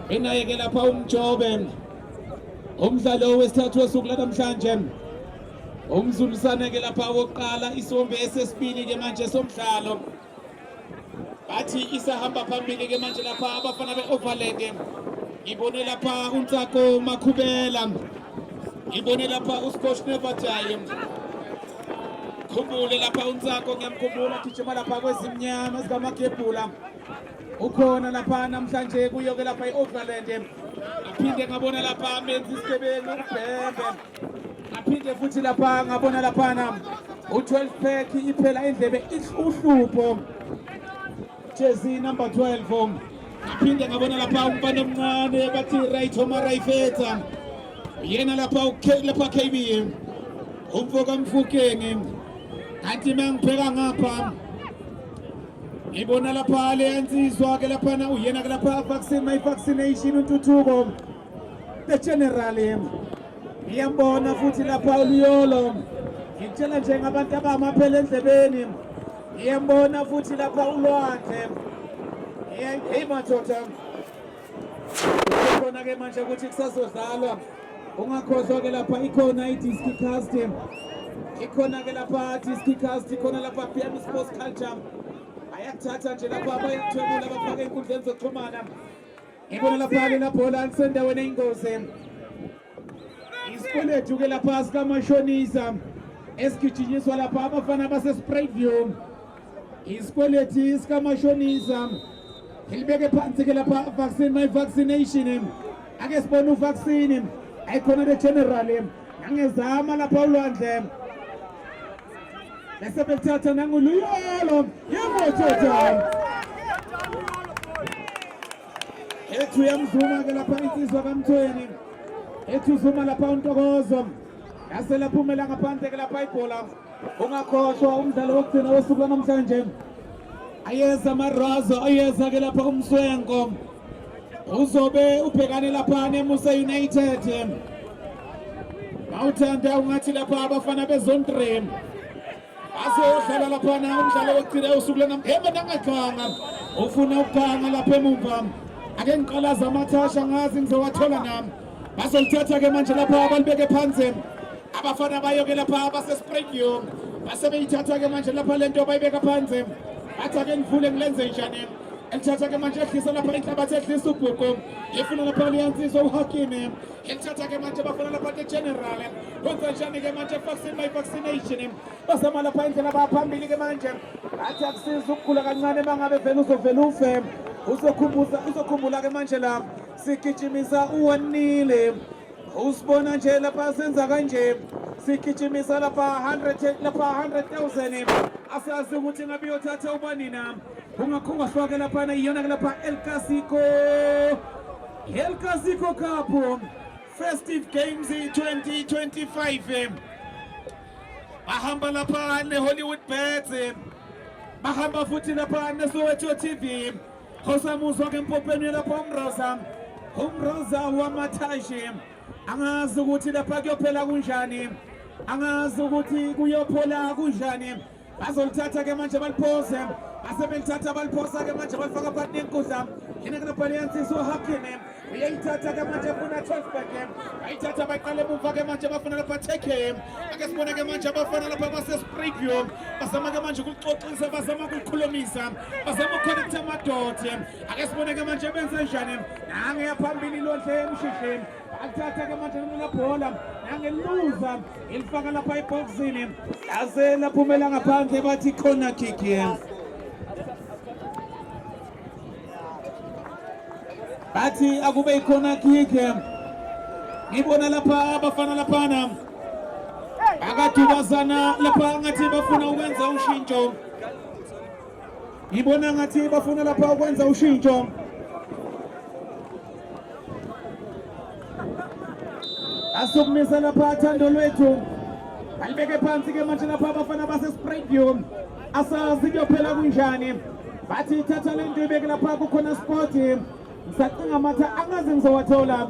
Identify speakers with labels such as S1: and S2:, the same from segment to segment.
S1: Enayeke lapha umjobe. Umdlalo wesithathu wosuku lanamhlanje. Umzulisane ke lapha wokuqala isombe esesibili ke manje somdlalo. Bathi isahamba phambili ke manje lapha abafana beOverland. Ngibone lapha uNtsako Makhubela. Ngibone lapha uScosh Nevatay. Khumbule lapha uNtsako ngiyamkhumbula gijima lapha kwezimnyama zikaMagebhula. Ukhona lapha namhlanje kuyoke lapha eOverland. Aphinde ngabona lapha amenzi isigebengu uBhembe. Aphinde futhi lapha ngabona lapha na u12 pack iphela endlebe uhlupho. Jersey number 12. Aphinde ngabona lapha umfana omncane bathi Right Homa Rayfetha. Yena lapha lapha KB. Umfoka Mfukeni. Kanti mangibheka ngapha ngibona lapha le yansizwa ke lapha na uyena ke lapha vaccine my vaccination uNtuthuko the general ngiyambona futhi lapha uLiyolo ngitshela nje ngabantu abamaphela endlebeni ngiyambona futhi lapha uLwandle hey madoda khona ke manje ukuthi kusazodlalwa ungakhohlwa ke lapha ikhona iDisc Cast ikhona ke lapha Disc Cast ikhona lapha PM Sports Culture ayathatha nje lapha abayithwebula bafake inkundleni zokuxhumana ngibona lapha le bhola alisendaweni eyingozi isikweletu ke lapha sikaMashonisa esigijinyiswa lapha abafana base Sprayview isikweletu sikaMashonisa ilibeke phansi ke lapha vaccine my vaccination ake sibone uvaccine ayikhona the general ngangezama lapha uLwandle bese bethatha nanguLuyolo yemotoda ethu yamzuma ke lapha insizwa kaMthweni ethu zuma lapha uNtokozo yase laphumela ngaphandle ke lapha ibhola ungakhohlwa umdlalo wokugcina wosuku namhlanje ayeza Marazo ayeza ke lapha uMswenko uzobe ubhekane lapha neMusa United awuthanda ungathi lapha abafana beZone 3 azodlala lapha na umdlalo wokugcina usuku namhlanje nangaqanga ufuna ukuganga lapha emuva ake ngiqalaza amathasha ngazi ngizowathola nami bazolithatha ke manje lapha abalibeke phansi abafana bayoke lapha base Sprayview basebeyithatha ke manje lapha lento bayibeka phansi bathi ake ngivule ngilenze njani elithatha ke manje ehlisa lapha inhlabathi ehlisa ubhuqo efuna lapha liyansizwa uHakimi elithatha ke manje bafuna lapha the general kwenza njani ke manje vaccine my vaccination basama lapha indlela baphambili ke manje bathi akusiza ukukhula kancane mangabe vele uzovela ufe uzokhumbula ke manje la sigijimisa uwanile usibona nje lapha senza kanje sigijimisa lapha 100,000 asazi ukuthi ngabe uyothatha ubani na ungakhongahlwa ke lapha iyona ke lapha El Clasico Cup Festive Games 2025 bahamba lapha neHollywood Bets bahamba futhi lapha neSoweto TV khosamuzwa ke empopeni lapha uMroza wamathashi angazi ukuthi lapha kuyophela kunjani angazi ukuthi kuyophola kunjani bazolithatha ke manje baliphoze basebelithatha baliphosa ke manje balifaka phakathi nenkundla yena ke lapha liyansizwa uHakimi uyayithatha ke manje funa 12 back ayithatha bayiqale emuva ke manje bafuna lapha take ake sibone ke manje abafana lapha base Sprayview bazama ke manje ukuxoxisa bazama ukukhulumisa bazama ukukhonektha amadoda ake sibone ke manje benza njani nange yaphambili lonhle emshishini athatha ke manje nabhola nangeluza ilifaka lapha eboxini yaze laphumela ngaphandle bathi corner kick bathi akube ikhona kick ngibona lapha abafana laphana akadubazana lapha ngathi bafuna ukwenza ushintsho ngibona ngathi bafuna lapha ukwenza ushintsho asukumisa lapha Thando Lwethu alibeke phansi ke manje lapha abafana base Sprayview asazi kuyophela kunjani bathi thatha le nto ibeke lapha kukhona sport ngisacinga matha angazi ngizowathola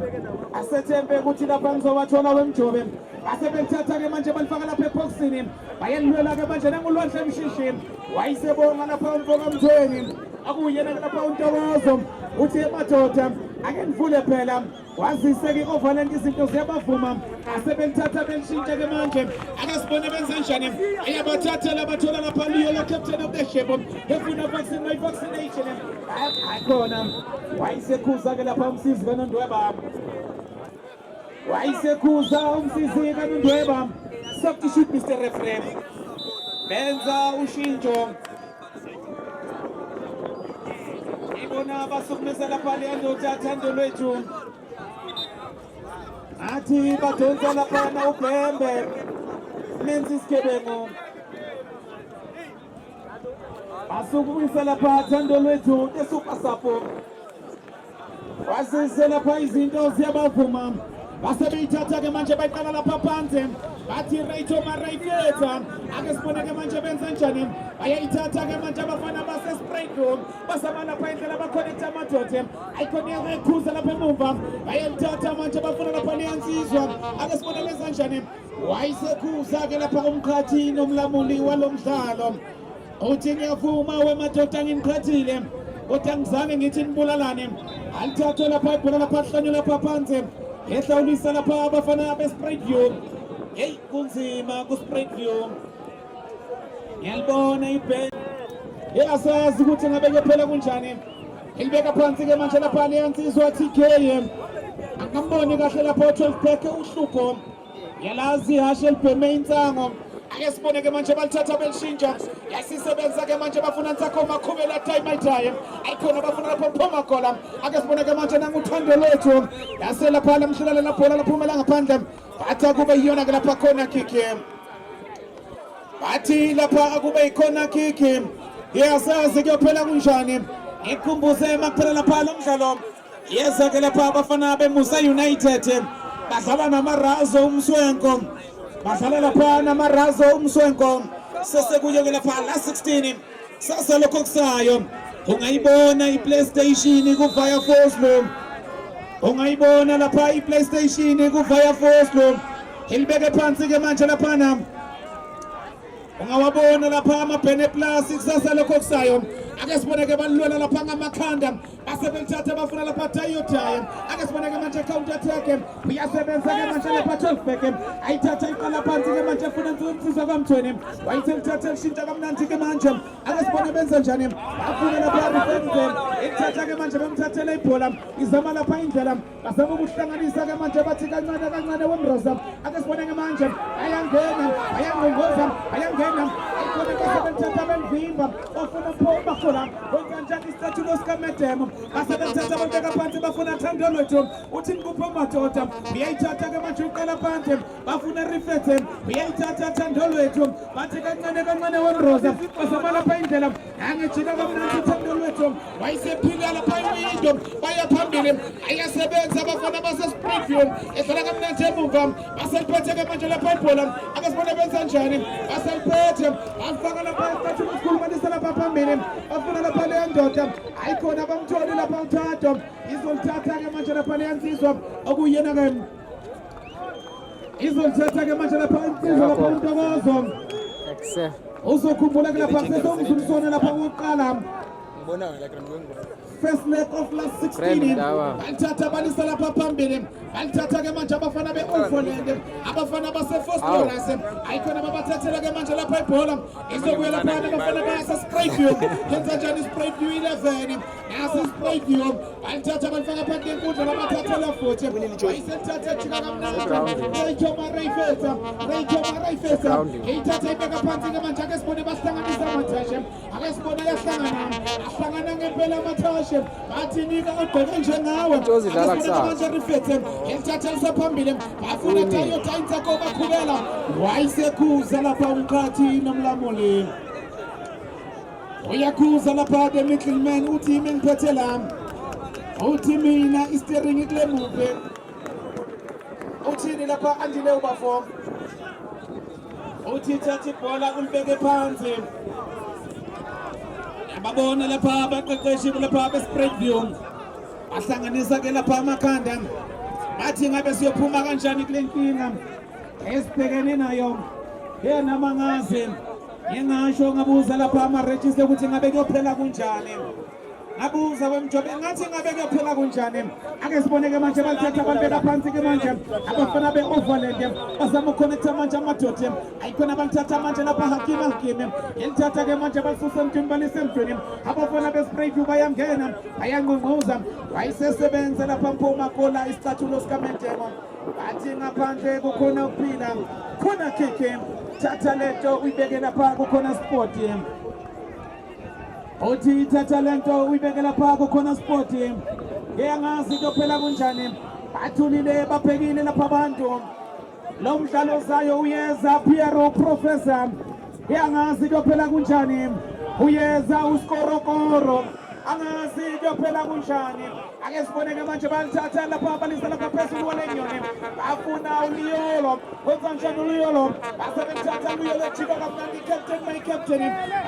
S1: asethembe ukuthi lapha ngizowathola wemjobe asebelithatha ke manje balifaka lapha eboxini bayelilwela ke manje nanguLwandle emshishini wayisebonga lapha umfoka Mthweni akuyena lapha uNtokozo uthi madoda ake nivule phela wazise-ke i-overland izinto ziyabavuma asebelithatha belishintsha-ke manje ake sibone benze njani eyabathathela bathola lapha liyolo captain of the ship efuna vaccination akhona wayisekhuza-ke lapha umsizi kanondweba wayisekhuza umsizi kanondweba substitute Mr. Referee benza ushintsho ibona basukumisa lapha leyandoda thando lwethu athi badonsa laphana ubhembe menza isigebengu basukumisa lapha thando lwethu esuper sapo wasise lapha izinto ziyabavuma basebeyithatha-ke manje bayiqala lapha phansi bathi Rachel Marayfeta ake sibone-ke manje benza njani bayayithatha-ke manje abafana base-Springbok basama lapha indlela bakhonekta amadoda ayikhona iyakekhuza lapha emumva bayalithatha manje bafuna lapha liyansizwa ake sibone benza njani wayisekhuza-ke lapha kumkhathini omlamuli walo mdlalo uthi ngiyavuma wemadoda ngimkhathile kodwa ngizange ngithi nibulalane alithathwe lapha ibhola lapha hlanye lapha phansi ehlawulisa lapha abafana be-Springbok hey kunzima ku-Springbok ngiyalibona ibhenki asazi ukuthi ngabeke phela kunjani ilibeka phansi-ke manje lapha liyansizwa TK angamboni kahle lapha u-12 pack uhlupho yalazi ihashe elibheme insango ake sibone-ke manje balithatha belishintsha yasisebenza-ke manje bafuna nsakhoma khubela time ayikhona bafuna lapho mphuma gola ake sibone-ke manje nanguthando lwethu yaselapha lamhlalela bhola laphumela ngaphandle bathi akube yiyona-ke lapha khona kiki bathi lapha akube yikhona kiki yasazi kuyophela kunjani ngikukhumbuze makuphela lapha lo mdlalo yeza-ke lapha abafana beMusa United badlala namarazo umswenko badlala lapha namarazo umswenko sesekuye-ke lapha la 16 sasa lokho kusayo ungayibona iPlayStation ku-Via Force ungayibona lapha iPlayStation ku-Via Force ilibeke phansi-ke manje laphana ungawabona lapha amabhene plus kusasa lokho kusayo ake sibone-ke balilwela lapha ngamakhanda basebelithatha bafuna lapha tayotayo ake sibone-ke manje counter attack uyasebenza-ke manje lapha 12 back ayithatha iqala phansi-ke manje funa insizwa kamthweni wayithelithatha lishintsha kamnandi-ke manje ake sibone benza njani bafuna lapha defense ithatha-ke manje bemthathela ibhola izama lapha indlela bazama ukuhlanganisa-ke manje bathi kancane kancane wemroza ake sibone-ke manje ayangena ayangongoza ayangena ayikhona basebelithatha belivimba bafuna bakhona wenza njani isithathulo sikamedemo basebelithatha babeka phansi bafuna thando lwethu uthi nikuphe madoda uyayithatha-ke manje uqala phansi bafuna rifete uyayithatha thando lwethu bathi kancane kancane wemroza bazama lapha indlela angijika kamnandi uthando lwethu wayisephika lapha iwindo baya phambili ayasebenza abafana base-Springbok edlala kamnandi emuva baseliphethe-ke manje lapha ibhola ake sibone benza njani baseliphethe bafaka lapha isithathulo sikhulumanisa lapha phambili bafuna lapha leyo ndoda ayikhona bamtholi lapha uThado izolithatha-ke manje lapha leyansizwa okuyena-ke izolithatha-ke manje lapha insizwa lapha uNtokozo uzokhumbula-ke lapha sesomzumsona lapha kokuqala first leg of last 16 balithatha balisa lapha phambili balithatha-ke manje abafana be-Overland abafana base-Phosphorus ayikhona babathathela-ke manje lapha ibhola izobuya laphana abafana base-Springbok yenza njani i-Springbok 11 nasi i-Springbok balithatha balifaka phansi enkundla babathathela futhi wayiselithatha ejika kamnandi Rachel Marayfeta iyithatha ibeka phansi-ke manje ake sibone basihlanganisa amathashe ake sibone ahlangana ngempela amathashe bathi nika ogqoke njengawe manje rifete elithathelisa phambili bafuna tayota insako bakhubela wayisekhuza lapha umkhathi nomlamuli uyakhuza lapha the middleman uthi ime ngiphethe lami uthi mina istering kule muve uthini lapha andile ubafo uthi thatha ibhola ulibeke phansi babona lapha abaqeqeshi lapha be-Springbok bahlanganisa-ke lapha amakhanda bathi ngabe siyophuma kanjani kule nkinga esibhekene nayo noma ngazi ngingasho ngabuza lapha amarejista ukuthi ngabe kuyophela kunjani Abuza wemjobe ngathi ngabe kuyophela kunjani ake siboneke manje balithatha balibeka phansi ke manje abafana be-overland bazama ukukhonektha manje amadoda ayikhona balithatha manje lapha hakime elithatha ke manje basusa emntwini balise emntwini abafana be-Sprayview bayangena bayangqungquza wayesesebenza lapha mpuma kola isicathulo sikaMentemo bathi ngaphandle kukhona ukuphila khona kike thatha lento uyibeke lapha kukhona sport uthi thatha lento uyibeke lapha kukhona sport ngiyangazi kuyophela kunjani bathulile baphekile lapha abantu lo mdlalo zayo uyeza Piero Professor ngiyangazi kuyophela kunjani uyeza uSkorokoro angazi kuyophela kunjani ake siboneke manje balithatha lapha balisa lapha phezulu walenyoni bafuna uLiyolo wenza njani uLiyolo basebenzisa uLiyolo jika kamnandi captain my captain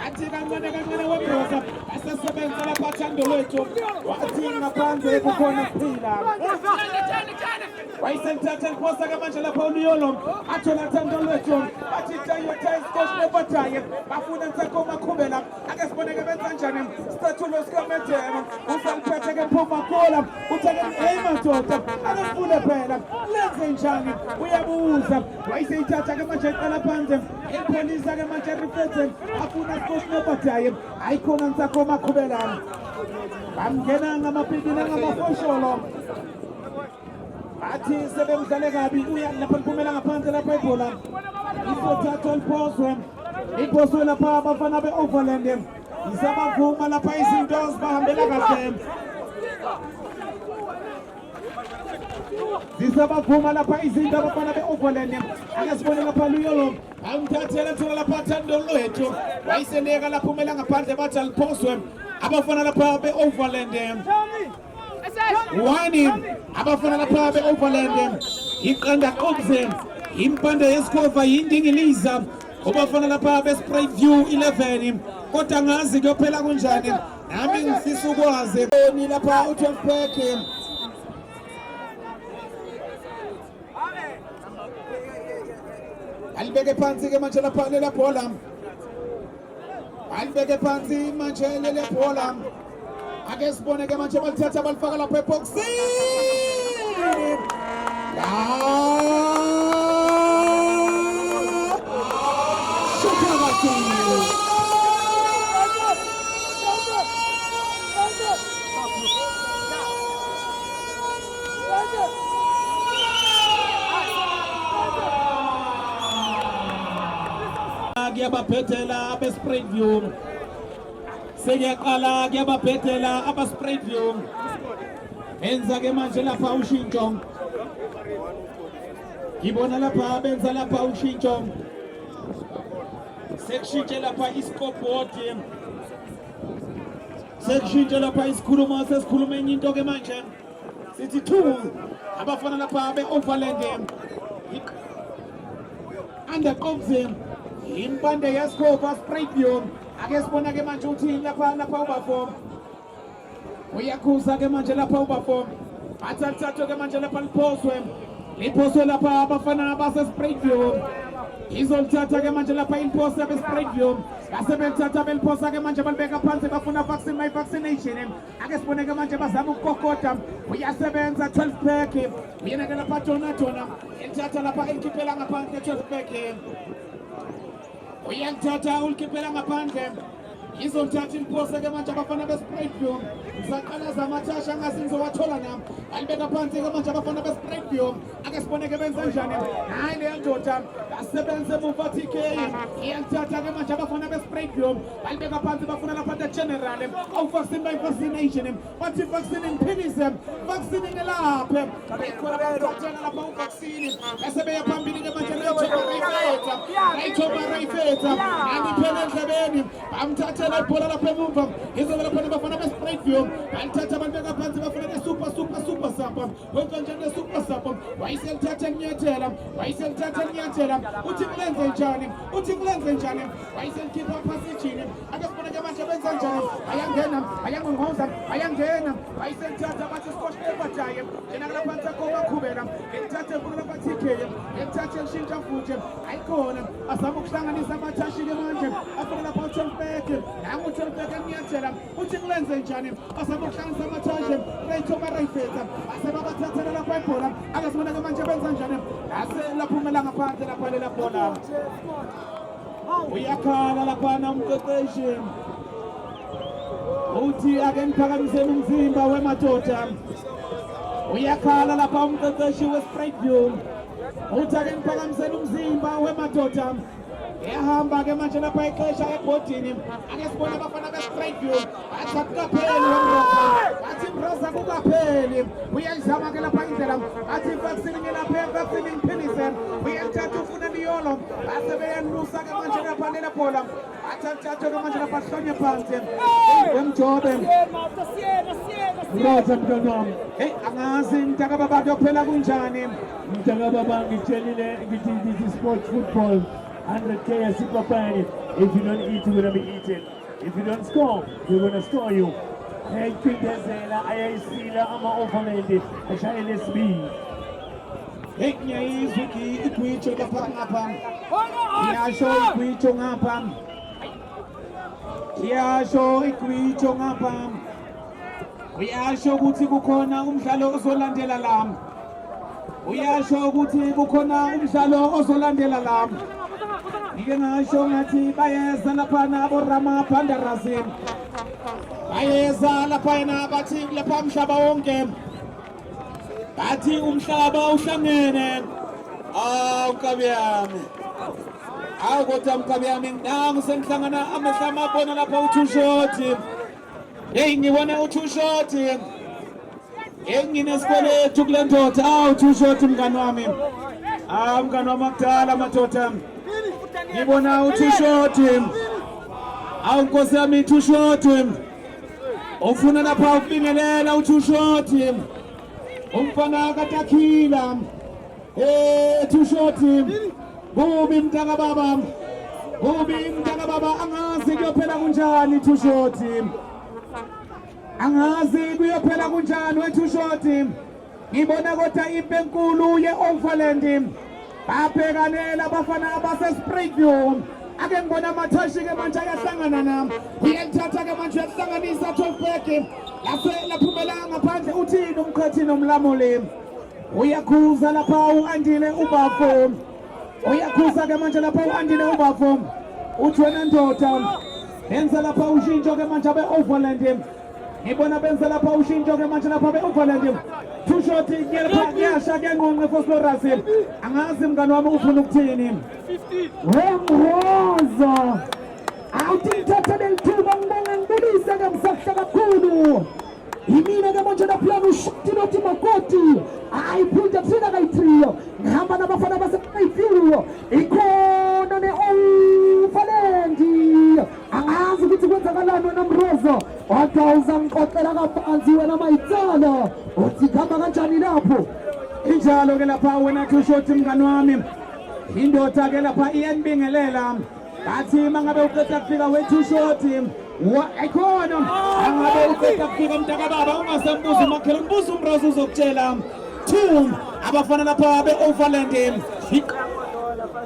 S1: athi kancane webrosa basesebenza lapha Thando Lwethu wathi ngaphandle kukhona kuphila wayisentatha liposa ke manje lapha uLiyolo athola Thando Lwethu bathi tayo coach nebataye bafuna Ntsako Makhubela ake siboneke benza njani statue sikaMentemo usaliphethe ke Mpuma Kola uthake madoda akafune phela lenze njani uyabuza wayiseyithatha ke manje eqala phansi ipolisa ke manje reflected afuna coach nebataye ayikhona Ntsako Makhubela bamngena ngamapikini ngamafosholo athi sebemdlale kabi uya lapha liphumela ngaphansi lapha ibhola isothatha liphoswe lapha abafana be-Overland isabavuma lapha izinto zibahambela kahle zisabavuma lapha izinto abafana be-Overland ake sibone lapha Luyolo amthathela thola lapha Thando Lwethu wayiseleka lapha umela ngaphandle bathi aliphoswe abafana lapha be-Overland wani abafana lapha be-Overland iqanda qobze impande yesikova yindingiliza ubafana lapha be-Sprayview 11 kodwa ngazi kuyophela kunjani nami ngifisa ukwazi ni lapha u12 pack alibeke phansi ke manje lapha lela bhola alibeke phansi manje lela bhola ake sibone ke manje balithatha balifaka lapha eboxini kuyabaphetela abe-Sprayview sengiyaqala kuyabaphetela aba-Sprayview benza ke manje lapha ushintsho ngibona lapha benza lapha ushintsho sekushintshe lapha i-scoreboard sekushintshe lapha isikhuluma sesikhuluma enye into ke manje sithi 2 abafana lapha be-Overland andaqobze impande yesikova Sprayview ake sibona ke manje uthi lapha ubafo uyakhuza ke manje lapha ubafo athathathe ke manje lapha liphoswe lapha abafana base-Sprayview izolithatha ke manje lapha imposa yabe-Sprayview basebelithatha beliphosa ke manje balibeka phansi bafuna my vaccination ake sibone ke manje bazama ukukokota uyasebenza 12 pack uyena ke lapha Jonathan elithatha lapha elikhiphela ngaphandle 12 pack uyalithatha ulikhiphela ngaphandle izolithatha imposa ke manje abafana be-Sprayview saqala zamathasha angasi ngizowathola nami alibeka phansi ke manje abafana be-Sprayview ake sibone ke benza njani hayi leyo ndoda basebenze muva TK iyalithatha ke manje abafana be-Sprayview balibeka phansi bafuna lapha the general vaccine by vaccination bathi vaccine philise vaccine elaphe bayikhona bathathela lapha uvaccine bese beya phambili ke manje rayifetha andiphele endlebeni bamthathela ibhola lapha emuva izobe lapha bafana be-Sprayview balithatha balibeka phansi bafuna ke super sub, wenza njani super sub, wayiselithatha kunyathela, wayiselithatha kunyathela, uthi kulenze njani, uthi kulenze njani, wayiselikhipha phasijini, akasibona ke manje benza njani, ayangena, ayangongqoza, ayangena, wayiselithatha bathi Scotch Evajaye, yena kulaphansi akoma khubela, elithathe kulo lapha TK, elithathe lishintsha futhi, ayikhona, azama ukuhlanganisa amathashi ke manje, afuna lapha uTelbeke, nangu uTelbeke kunyathela, uthi kulenze njani, azama ukuhlanganisa amathashi, Raytoma Rayfetha, asebabathathela lapha ibhola, akasibona ke manje benza njani, laphumela ngaphansi lapha lela bhola. Uyakhala laphana umqeqeshi uthi ake niphakamiseni umzimba wemadoda. Uyakhala lapha umqeqeshi weSprightview uthi ake niphakamiseni umzimba wemadoda. Ehamba ke manje lapha ixesha ebhodini, ake sibone abafana beSprightview bathi akukapheli wemroza, bathi imroza kukapheli, uyayizama ke lapha indlela, bathi vaccine ngelapha vaccine imphilise, uyayithatha ufuna niyolo, base beyanusa ke manje lapha lela bhola, bathatha ke manje lapha hlonye phansi, wemjobe mroza mntanami, hey angazi mntaka baba kuyophela kunjani,
S2: mntaka baba ngitshelile ngithi this is sports football. 100K a super fan. If you don't eat, you're gonna be eaten. If you don't score, we're gonna score you. Hey, Quintezela, Ayasila, Ama Opponent, Ashayele Speed.
S1: Hey, nyayizwi ikwicho lapha ngapha. Iyasho ikwicho ngapha. Iyasho ikwicho ngapha. Uyasho ukuthi kukhona umdlalo ozolandela la. Uyasho ukuthi kukhona umdlalo ozolandela la. Ngike ngasho ngathi bayeza laphana aborama Pandarasi, bayeza laphana bathi lapha umhlaba wonke, bathi umhlaba uhlangene. Nkabi yami, kodwa mkabi yami nangu sengihlangana amehla amabona lapha uThushoti. Hey ngibona uThushoti, nginesikweletu kule ndoda. uThushoti mngani wami, mngani wami akudala madoda. Ngibona uThushoti, nkosi yami uThushoti, ufuna lapha ukubingelela uThushoti, umfana kaTakhila. Thushoti, bubi mntaka baba, bubi mntaka baba, angazi kuyophela kunjani Thushoti, angazi kuyophela kunjani weThushoti. Ngibona kodwa impi enkulu ye-Overland, babhekanela abafana abaseSprightview. Ake ngibona amathashi ke manje ayahlangana nami, uyalithatha ke manje uyahlanganisa Telbeke, laphumela ngaphandle. Uthini umkhathi nomlamuli, uyakhuza lapha u-Andile Ubafo, uyakhuza ke manje lapha u-Andile Ubafo. Uthi wena ndoda benza lapha ushintsho ke manje abe-Overland, ngibona benza lapha ushintsho ke manje lapha abe-Overland. Thushoti ngiyasha ke ngonqe Phosphorus, angazi mngani wami ufuna ukuthini.
S3: Wemroza awuthi ngithathe lithuba ngibonge ngibulise ke msahla kakhulu. Yimina ke manje laphana uShoti Makoti, ayiphinda thina kayi-3 ngihamba nabafana baseSprightview, ikhona ne-Overland. Angazi ukuthi kwenzakalani wena Mroza, kodwa uzangixoxela kabanzi wena mayitsala, uthi kuhamba kanjani lapho.
S1: Injalo ke lapha wena Thushoti mngani wami, indoda ke lapha iyanibingelela, bathi mangabe uqeda kufika weThushoti ayikhona, angabe uqeda kufika mntaka baba ungasembuza umakhelwane, mbuza uMroza uzokutshela. 2 abafana lapha be-Overland,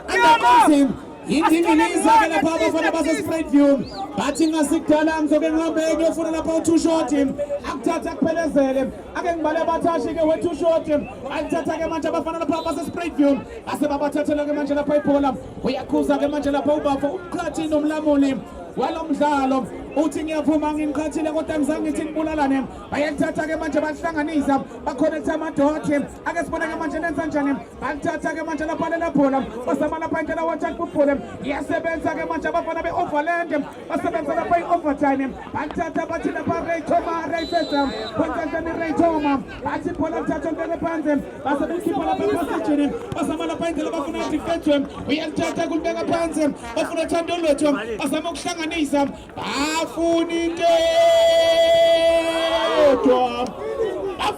S1: angazi indingiliza ke lapha abafana baseSprightview, bathi ngasikudala ngizoke ngihambe ngiyofuna lapha uThushoti akuthatha kuphelezele. Ake ngibale abathashi ke weThushoti, ayithatha ke manje abafana lapha baseSprightview, base babathathela ke manje lapha ibhola. Uyakhuza ke manje lapha Ubafo, umkhathi nomlamuli walo mdlalo. Uthi ngiyavuma ngimkhathile kodwa ngizange ngithi ngibulalane. Bayalithatha ke manje bahlanganisa, bakhonetha amadoti. Ake sibona ke manje nenza njani, balithatha ke manje lapha lela bhola, basama lapha indlela wathatha football. Iyasebenza ke manje abafana be-Overland, basebenza lapha i-overtime. Balithatha bathi lapha Raytoma Rayfetha, kwenza njani Raytoma, bathi bhola lithatha ngeke phansi, base bekhipha lapha ephasejini, basama lapha indlela bafuna defense. Uyalithatha kulibeka phansi, bafuna Thando Lotho, basama ukuhlanganisa, bafuna into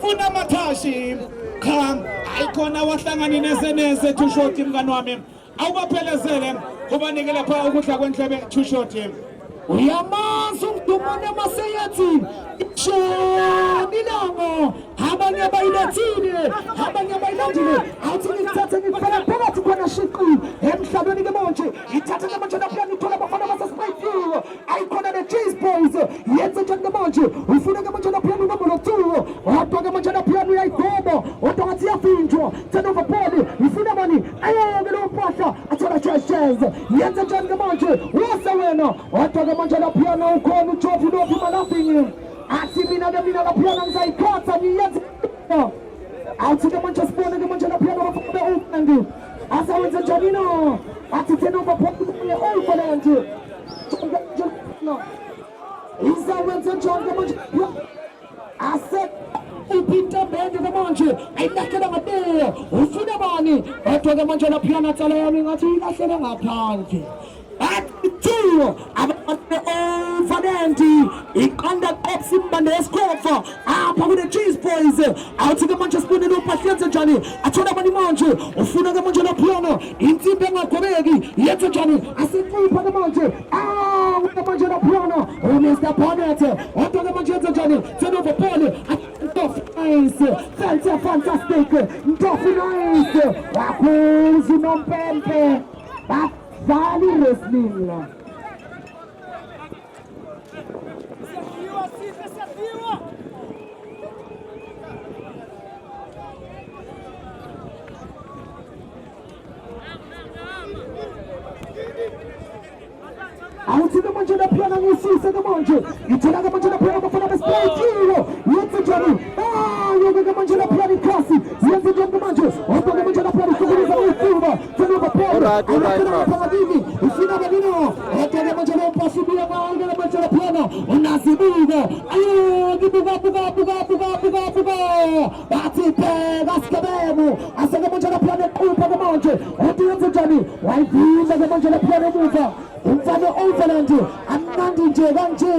S1: funa mathashi cha ayikhona wahlangani nesenese two shot mngani wami awubaphelezele ubanike lapha ukudla kwendlebe two shot
S3: uyamazi umdumane maseyethi shonilanga abanye bayilethile abanye bayilandile awuthi ngithathe ngifela phakathi khona shiqi emhlabeni ke manje ithathe ke manje lapha ngithola abafana basesipayini ayikhona ne Cheese Boys yenze njani ke manje ufuna ke manje lapha unomero 2 wapha ke manje lapha uyayigoba odathi yafinjwa turnover ball ufuna bani ayeke lo mpahla athola chance yenze njani ke manje wasa wena wapha ke manje lapha ukhona uJofi nofi malafini athi mina lapha ngizayikhatha niyenze awuthi ke manje sibone ke manje lapha bafuna ufangi asawenze njani no athi turnover ball overland no izawenze njani ke manje ase ipita bende ke manje ayilahlela ngade ufuna bani kodwa ke manje lapha natsala yami ngathi ilahlela ngaphandle Two, Valenti, iqanda qopsimba neskofa apha kune Cheese Boys awuthi ke manje sibone lo patience njani athola bani manje ufuna ke manje lapha insimbi engagobeki yenze njani asifupha ke manje ke manje lapha Mr. Bonnet odwa ke manje yenze njani turnover ball nice fantastic nice wakuzi nompempe Vale Wrestling. Awuthi ke manje lapha ngisise ke manje ngithola ke manje lapha abafana besipayitilo yenze njani yeke ke manje lapha ikhasi yenze njani ke manje wapha ke manje lapha ukubuza ufuba turnover ball lapha ngini ufuna balino ke manje lo possible ngawo ke manje lapha unasibuka ayo buka bathi pheka sikebemu aseke manje lapha nequpha ke manje uthi yenze njani wayidinga ke manje lapha emuva umfana overland amnandi nje kanje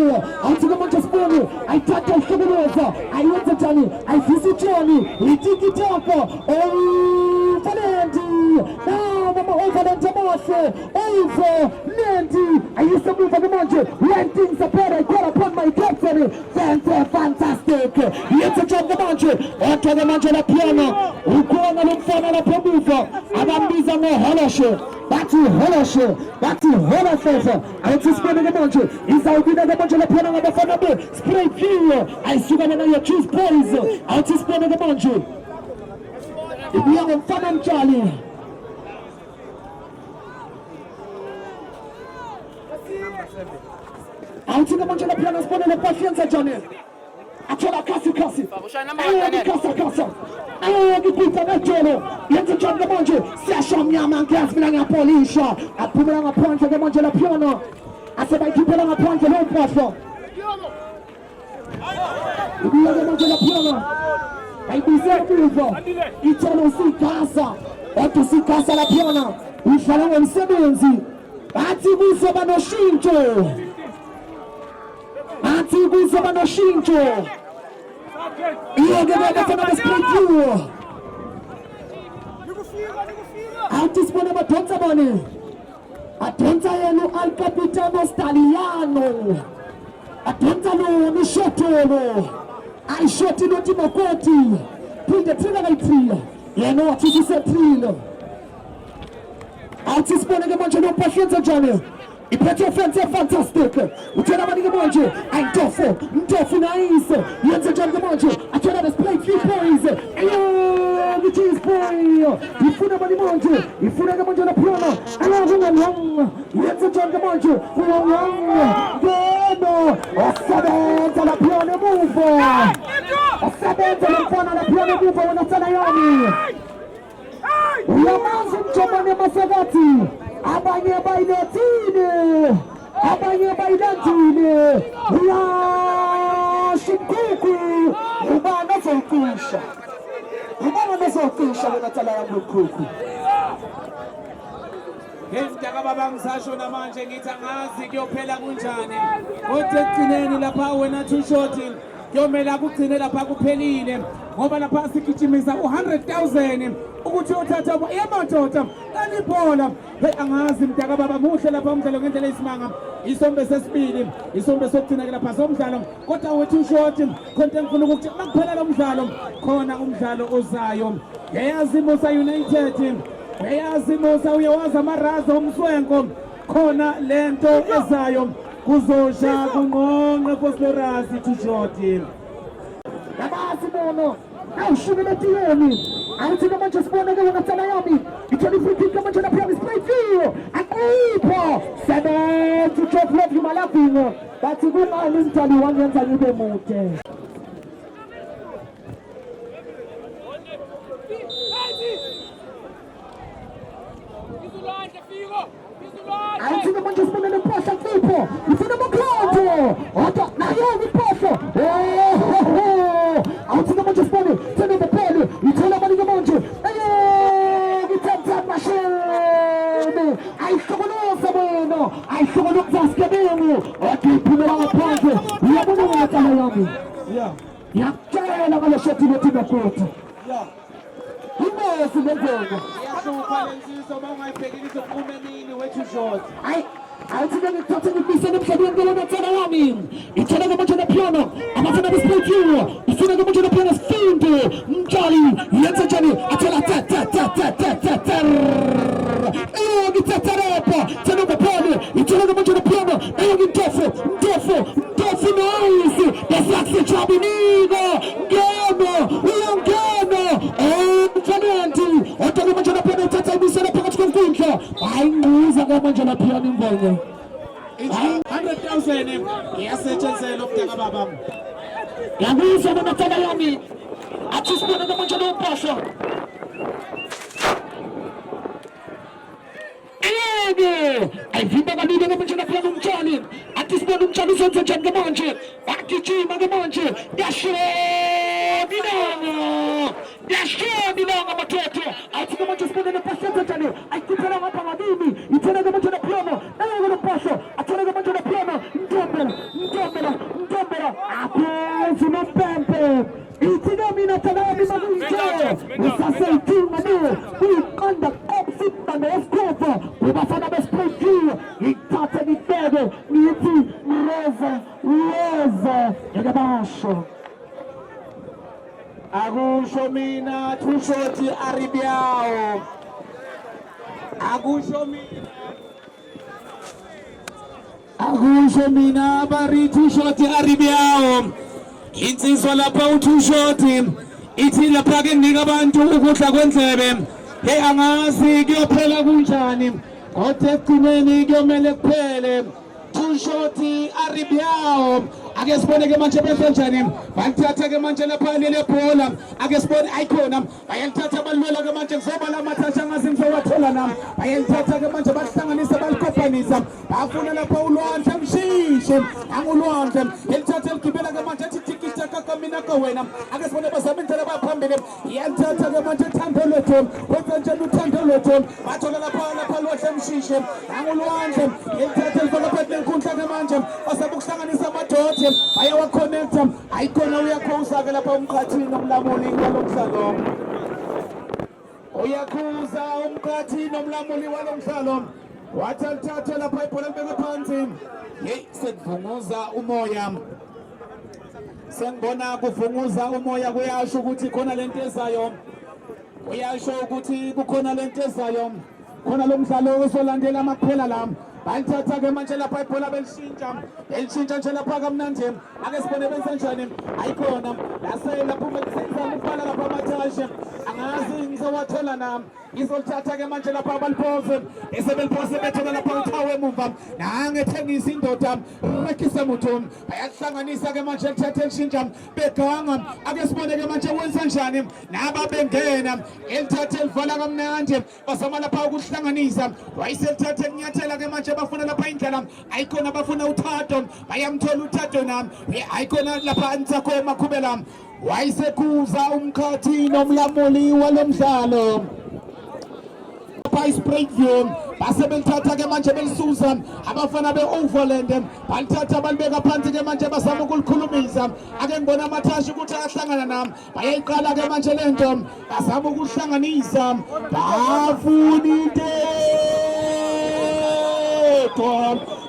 S3: awuthi ke manje sibone ayithatha ihlukumeza ayenze njani ayifisitshoni itikitoko overland mama overland amahle over nendi ayisemuva ke manje when things are better I call upon my captain fantastic yenze njani ke manje kodwa ke manje lapha ukhona lo mfana lapha emuva abambiza ngoholoshe bathi holoshe awuthi sibone ke manje izawubina ke manje lapha ngabafana be spray kill ayisukana nayo Cheese Boys awuthi sibone ke manje ibuya ngomfana mtshali awuthi ke manje lapha sibone le patience njani athola kasi kasa ngipita nejolo yenze njani ke manje siyashamnyama ngiyazi mina ngiyapolisha aphumela ngaphandle ke manje lapha asebayikhiphela ngaphandle lo mpahla ibuya ke manje lapha ayibise kuva itholo sikasa kodwa sikasa lapha uhlala ngomsebenzi athi kuzoba noshintsho yeke bafana besiphethu athi sibone abadonsa bani adonsa yena Al Capitano Stalliano adonsa lo nishotolo ayishoti lo Timokoti phinde thina kayiphila yena wathi sisephila athi sibone ke manje lo patience njani iphethe offense fantastic uthola bani ke manje ayintofo nice yenze njani ke manje athola display 3 points the Cheese Boy ifuna bani manje ifuna ke manje lapha ngiyanganga yenze njani ke manje ngeno osebenza lapha nemuva osebenza lapha wena sana yami uyamazi umjomane masakati abanye bayilethile abanye bayilandile uyashikuku ubana zokusha wena tsala yami lokhuku
S1: ngezidaka baba ngisasho namanje ngithi angazi kuyophela kunjani kodwa ekugcineni lapha wena two shot kuyomela kugcine lapha kuphelile ngoba lapha sigijimisa u100,000 ukuthi uthatha yamadoda kanibhola hey angazi mdaka baba muhle lapha umdlalo ngendlela eyisimanga isombe sesibili isombe sokugcina ke lapha somdlalo kodwa wethu short konke ngifuna ukuthi makuphela lo mdlalo khona umdlalo ozayo yazi Musa United yazi Musa uyawazi amarazo umswenko khona lento ezayo kuzosha kunqonqe Phosphorus too short
S3: Nabasi bono awushubele tiyeni athi kama nje sibona ke ungatsala yami itholi free kick kama nje na pia display view akupho sebe to chop love malapingo bathi kumali mtali wangenza nibe mude athi kama nje sibona le posha kupho ufuna mkhondo oda nayo iposho athi kama nje sibona tena bepele ithola mali kama nje ngithatha mashini ayihlokonoza bona ayihlokonoza skebemu akiphumela ngaphandle uyabona ngakala yami yakutshela ngale shoti letina koti Imesi lengoma
S1: iyashuka lensizo bawungayibhekile izokume nini wethu short
S3: athi ngithatha ngibisene emhlabeni ngelona yami ithela kama na piano abafana besiphiwe ifuna kama na piano sinde mtshali yenza njani athela ngithatha tena bepele ithela kama na piano ngitofu nice besiyakuthi chabinigo ngemo uyongena talenti otaka manje na piano tata ibisana phakathi kwenkundla ayinguza kama manje na piano imvonye
S1: 100,000 iyasetshenzela ukudaka baba
S3: yangisa namathala yami athi sibona kama manje lo mpasho ayivimba kanini kama manje na piano umtshali athi sibona umtshali usenze njani manje agijima manje yashonilanga matoto athi kama nje sibona nepasha njani ayikuphela ngapha ngabimi ithena kama nje na piano lo mpasho athena kama nje na piano ntombela akwenzi nompempe ithi mina thalami makunje usaseyithuma no uyiqanda opsita nesikhofa ubafana besiphiwe ngithathe ngibheke ngithi reza yakabasho
S1: akusho mina too short aribyao akusho mina bari too short aribyao insizwa lapha u-too short ithi lapha ke nginika abantu ukudla kwendlebe hey angazi kuyophela kunjani kodwa ekugcineni kuyomele kuphele too short aribyao ake sibone ke manje benze njani balithatha ke manje lapha lele bhola ake sibone ayikhona bayalithatha balwela ke manje kuzoba lamathasha ngazi ngizowathola nami bayalithatha ke manje balihlanganisa balikophanisa bafuna lapha ulwandle mshishe angulwandle elithatha ligibela ke manje ethi tikita kakamina ka wena ake sibone bazama indlela baphambili yalithatha ke manje thando lethu wenza njani uthando lethu bathola lapha lwandle mshishe angulwandle elithatha lifaka phakathi nenkundla ke manje basabukuhlanganisa amadoda ayawaconnecta ayikhona uyakhuza ke lapha umkhathini nomlamuli walomdlalo uyakhuza umkhathini nomlamuli walomdlalo wathi alithathe lapha ibhola libeke phansi hey sekuvunguza umoya sengibona kuvunguza umoya kuyasho ukuthi khona lento ezayo kuyasho ukuthi kukhona lento ezayo khona lo mdlalo uzolandela amaphela la balithatha ke manje lapha ibhola belishintsha nje lapha kamnandi ake sibone benze njani ayikhona lapha umenzela ukubhala lapha amathashe angazi ngizowathola nami ngizolithatha ke manje lapha abaliphoze esebeliphoze bethola lapha uthawe emuva nangethengisa indoda rekisa muthoni bayahlanganisa ke manje lithathe lishintsha beganga ake sibone ke manje wenza njani naba bengena elithathe livala kamnandi bazama lapha ukuhlanganisa wayiselithathe kunyathela ke manje bafuna lapha indlela ayikhona bafuna uthado bayamthola uthado nami ayikhona lapha antsakho emakhubela wayisekuza umkhathi nomlamuli walomdlalo lapha iSprayview base belithatha ke manje belisusa abafana be-Overland balithatha balibeka phansi ke manje basama ukulikhulumisa ake ngibona amathashi ukuthi ayahlangana nami bayayiqala ke manje lento bazama ukuhlanganisa bafuna into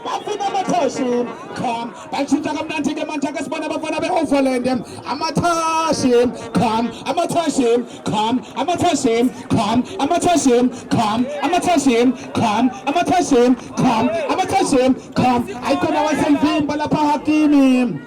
S1: bafuna amathashi come bashintsha kamnandi ke manje ake sibona abafana be-Overland amathashi come amathashi come amathashi come amathashi come amathashi come amathashi come amathashi come ayikona waselivimba lapha Hakimi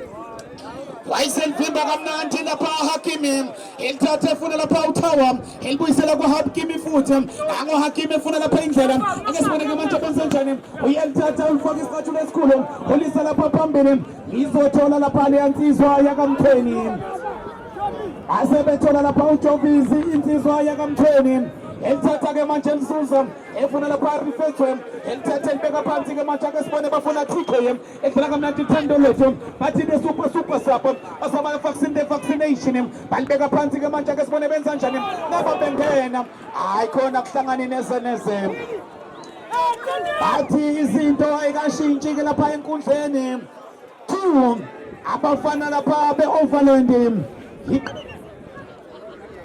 S1: wayiselivimba kamnandi lapha Hakimi elithathe efuna lapha uThawa elibuyisela kwaHakimi futhi nango Hakimi efuna lapha indlela ake sibone ke manje benzenjani uyelithatha ulifaka isicathulo esikhulu ulisa lapha phambili izothola lapha leyansizwa yakamthweni asebethola lapha uJovizi insizwa yakamthweni elithatha ke manje elisusa efuna lapha refetwe elithatha elibeka phansi ke manje ake sibone bafuna TK edlala kamnandi Thando lethu bathi the super sub basaba vaccination balibeka phansi ke manje ake sibone benza njani naba bengena hayi khona kuhlangane neze bathi izinto ayikashintshi ke lapha enkundleni two abafana lapha be-Overland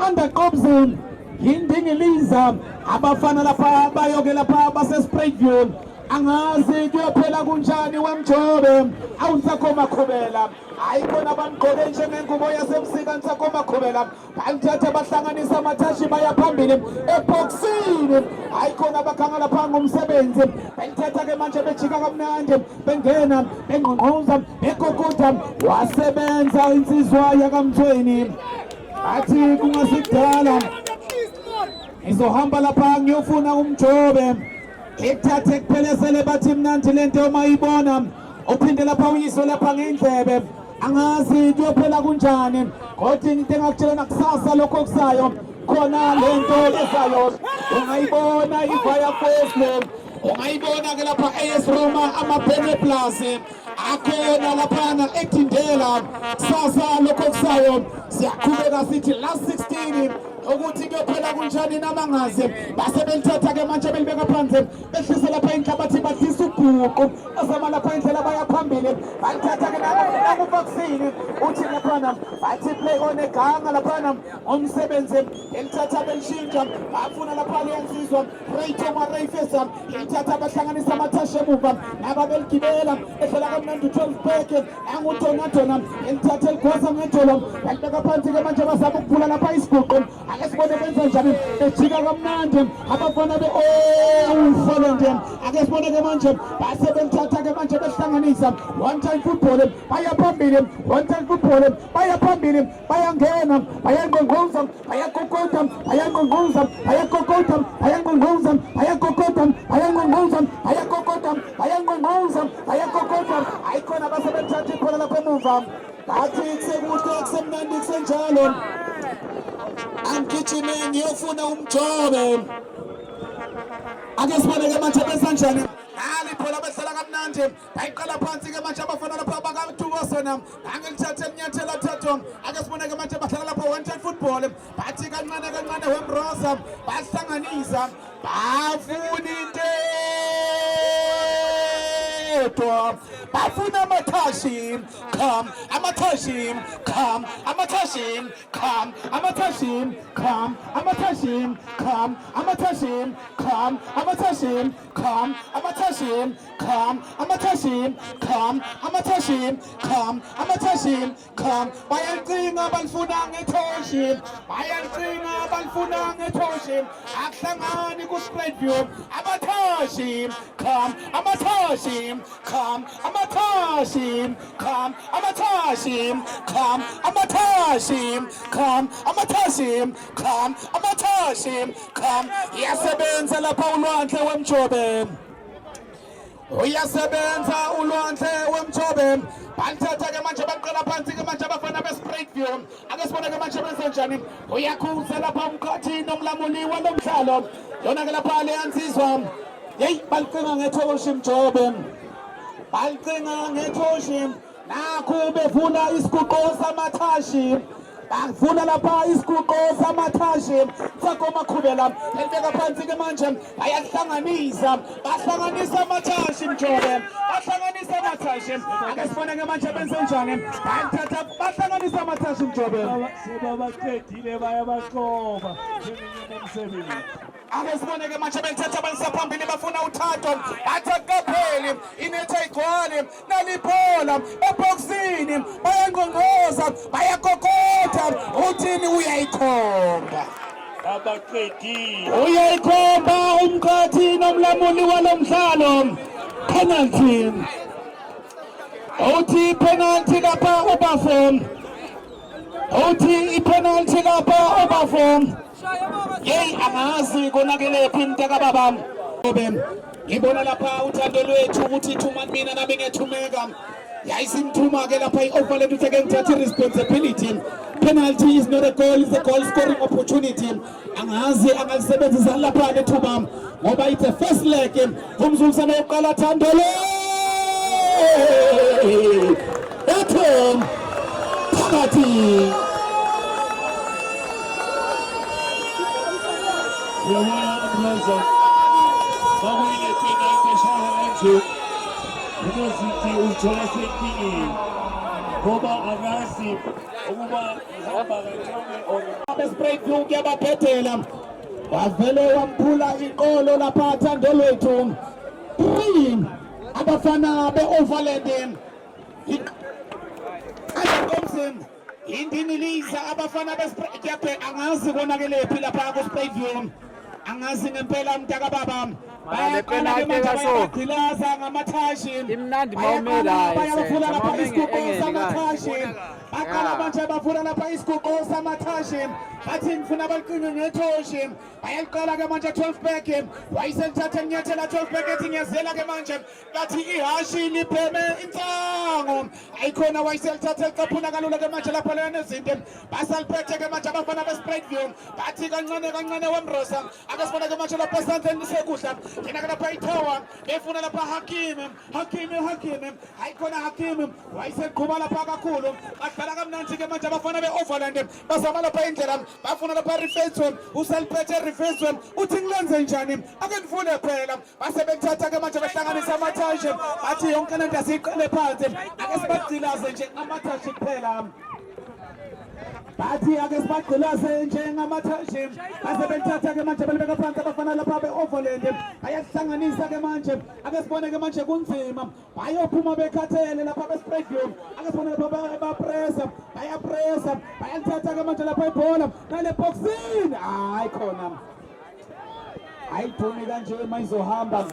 S1: underqobzini yindingiliza abafana lapha bayoke lapha baseSprayview angazi kuyophela kunjani wemjobe awusakhoma khubela ayikona bamgqoke njengengubo yasebusika nisakhoma khubela balithatha bahlanganisa amathashi baya phambili eboxini ayikona bakhanga lapha ngomsebenzi balithatha ke manje bejika kamnandi bengena bengqongqoza bekokoda wasebenza insizwa yakamthweni athi kungasikudala izohamba lapha ngiyofuna umjobe ekuthathe kuphelesele bathi mnandi lento mayibona uphinde lapha uyiswe lapha ngendlebe angazi kuyophela kunjani kodwa into engakutshela kusasa lokho kusayo khona lento esayo ungayibona iVia Force ungayibona ke lapha AS Roma amabhene plus akhona laphana ekutindela kusasa lokho kusayo siyaqhubeka sithi last 16 ukuthi kuyophela kunjani namangaze base belithatha ke manje belibeka phansi behlisa lapha inhlabathi badisa ubhuqu basama lapha indlela baya phambili balithatha ke naku vaccine uthi laphana bathi play on eganga laphana umsebenzi elithatha belishintsha bafuna lapha leyansizwa Raytoma Rayfesa elithatha bahlanganisa amathashi emuva naba beligibela ehlela kamnandi 12 pack angudonadona elithatha eligwasa ngedolo balibeka phansi ke manje bazama ukuvula lapha isiguqu ake sibone benza njani bejika kamnandi abafana be-Overland ake sibone ke manje base belithatha ke manje behlanganisa one time football baya phambili one time football baya phambili bayangena bayangqongqoza bayakokoda bayangqongqoza bayakokoda bayangqongqoza bayakokoda bayangqongqoza bayakokoda bayangqongqoza bayakokoda ayikhona base belithatha ikhona lapha emuva bathi kusekuhle kusemnandi kusenjalo angigijime ngiyofuna umjobe ake sibone ke manje besanjani aliphola behlala kamnandi bayiqala phansi ke manje abafana lapha bakaTuwasona angilithathe elinyathelo thatho ake sibone ke manje bahlala lapha one time football bathi kancane wemrosa bahlanganisa bafuna into bafuna amathashi come amathashi come amathashi come amathashi come amathashi come amathashi come amathashi come amathashi come amathashi come amathashi come amathashi come bayancinga balifuna ngethoshi bayancinga balifuna ngethoshi akuhlangani kuSprayview amathashi come amathashi come amathashi come amathashi come amathashi come amathashi come amathashi come yasebenza lapha ulwandle wemjobe uyasebenza ulwandle wemjobe balithatha ke manje baqala phansi ke manje abafana beSprayview ake sibone ke manje benza njani uyakhuza lapha umkhathi nomlamuli walomdlalo yona ke lapha leyansizwa hey balicinga ngethoshi imjobe balicinga ngethoshi nakho befuna isiguqo samathashi
S3: bavula lapha isiguqo samathashi sakomakhubela elibeka phansi ke manje bayahlanganisa amathashi mjobe bahlanganisa amathashi ake sibone ke manje benze njani bayathatha bahlanganisa amathashi mjobe
S2: sebabaqedile bayabaqoba njengenyama
S3: ake sibone ke manje bethatha balisa phambili bafuna uthatho athakapheli inetha igcwali naliphola eboxini bayangqongqoza bayakokotha uthini uyayikhomba
S2: abaqedile
S3: uyayikhomba umqathi nomlamuli walomdlalo penalty uthi penalty lapha ubafo uthi ipenalty lapha ubafo yeyi angazi konakele phi mntakababa ngibona lapha uthando lwethu ukuthi thuma mina nami ngethumeka yayisimthuma ke lapha i-overland uthi ake ngithathe i-responsibility penalty is not a goal, it's a goal scoring opportunity angazi angalisebenzisa lapha lethuba ngoba it's a first leg umzulisana yokuqala thandolo ethi phakathi
S2: yabona umroza bakuyile penalty eshaya kanje unozithi uthola senkingeni ngoba akazi ukuba ihamba kancane or
S3: abesprayview kuyabaphetela wavele wamphula iqolo lapha thando lwethu 3 abafana be-overland akomzini indini lisa abafana besprayview angazi konakelephi lapha kusprayview angazi ngempela mntakababa bayaqala ke manje bayagqilaza ngamathashi
S4: imnandi mawumela
S3: bayavula lapha isiguqo samathashi baqala manje bavula lapha isiguqo samathashi bathi ngifuna baliqine ngethoshi bayaliqala ke manje 12 back wayiselithatha nyathela 12 back ethi ngiyazela ke manje bathi ihashi lipheme insango ayikhona wayiselithatha licaphuna kalula ke manje lapha lena izinto basaliphethe ke manje abafana besprayview bathi kancane wemrosa akasibona ke manje lapha esandleni sekudla yena ke lapha ithowa befuna lapha Hakim ayikhona Hakim wayiseqhuba lapha kakhulu badlala kamnandi ke manje abafana be-overland bazama lapha indlela bafuna lapha reface usaliphethe reface uthi ngilenze njani ake ngifune phela base bethatha ke manje behlanganisa amathashi bathi yonke lento asiqale phansi ake sibagcilaze nje amathashi kuphela bathi ake sibagqilaze njengamathashi base bethatha ke manje belibeka phansi abafana lapha be-overland bayahlanganisa ke manje ake sibone ke manje kunzima bayophuma bekhathele lapha besprayview ake sibone lapha bayapressa bayalithatha ke manje lapha ibhola nale boxini hayi khona ayithumi kanje mayizohamba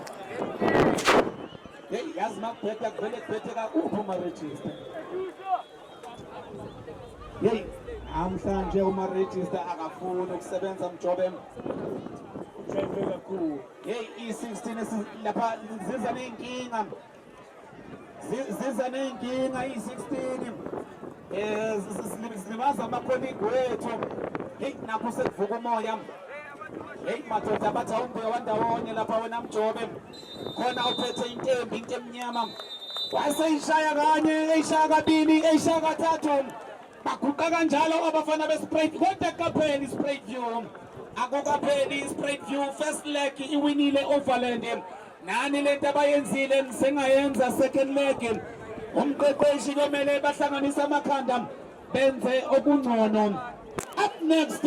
S3: yeyi yazi makubheda kuvele kubhetheka uphi umarejista yeyi namhlanje umarejista akafuni ukusebenza mjobe
S2: ushaywe kakhulu
S3: yeyi i-16 lapha ziza ney'nkinga i-16 silimaza amakholigi wethu heyi nakho sekuvuka umoya heyi madoda bathi awumbuye wandawonye lapha wena mjobe khona uphethe intembi into emnyama waseyishaya kanye eyishaya kabili eyishaya kathathu baguqa kanjalo abafana besprayview kodwa kapheli isprayview akukapheli isprayview first leg iwinile overland nani lento abayenzile sengayenza second leg umqeqeshi kumele bahlanganise amakhanda benze okungcono up next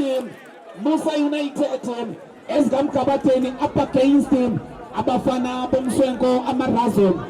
S3: Musa United ezikamgabateni up against abafana bomswenko amarazo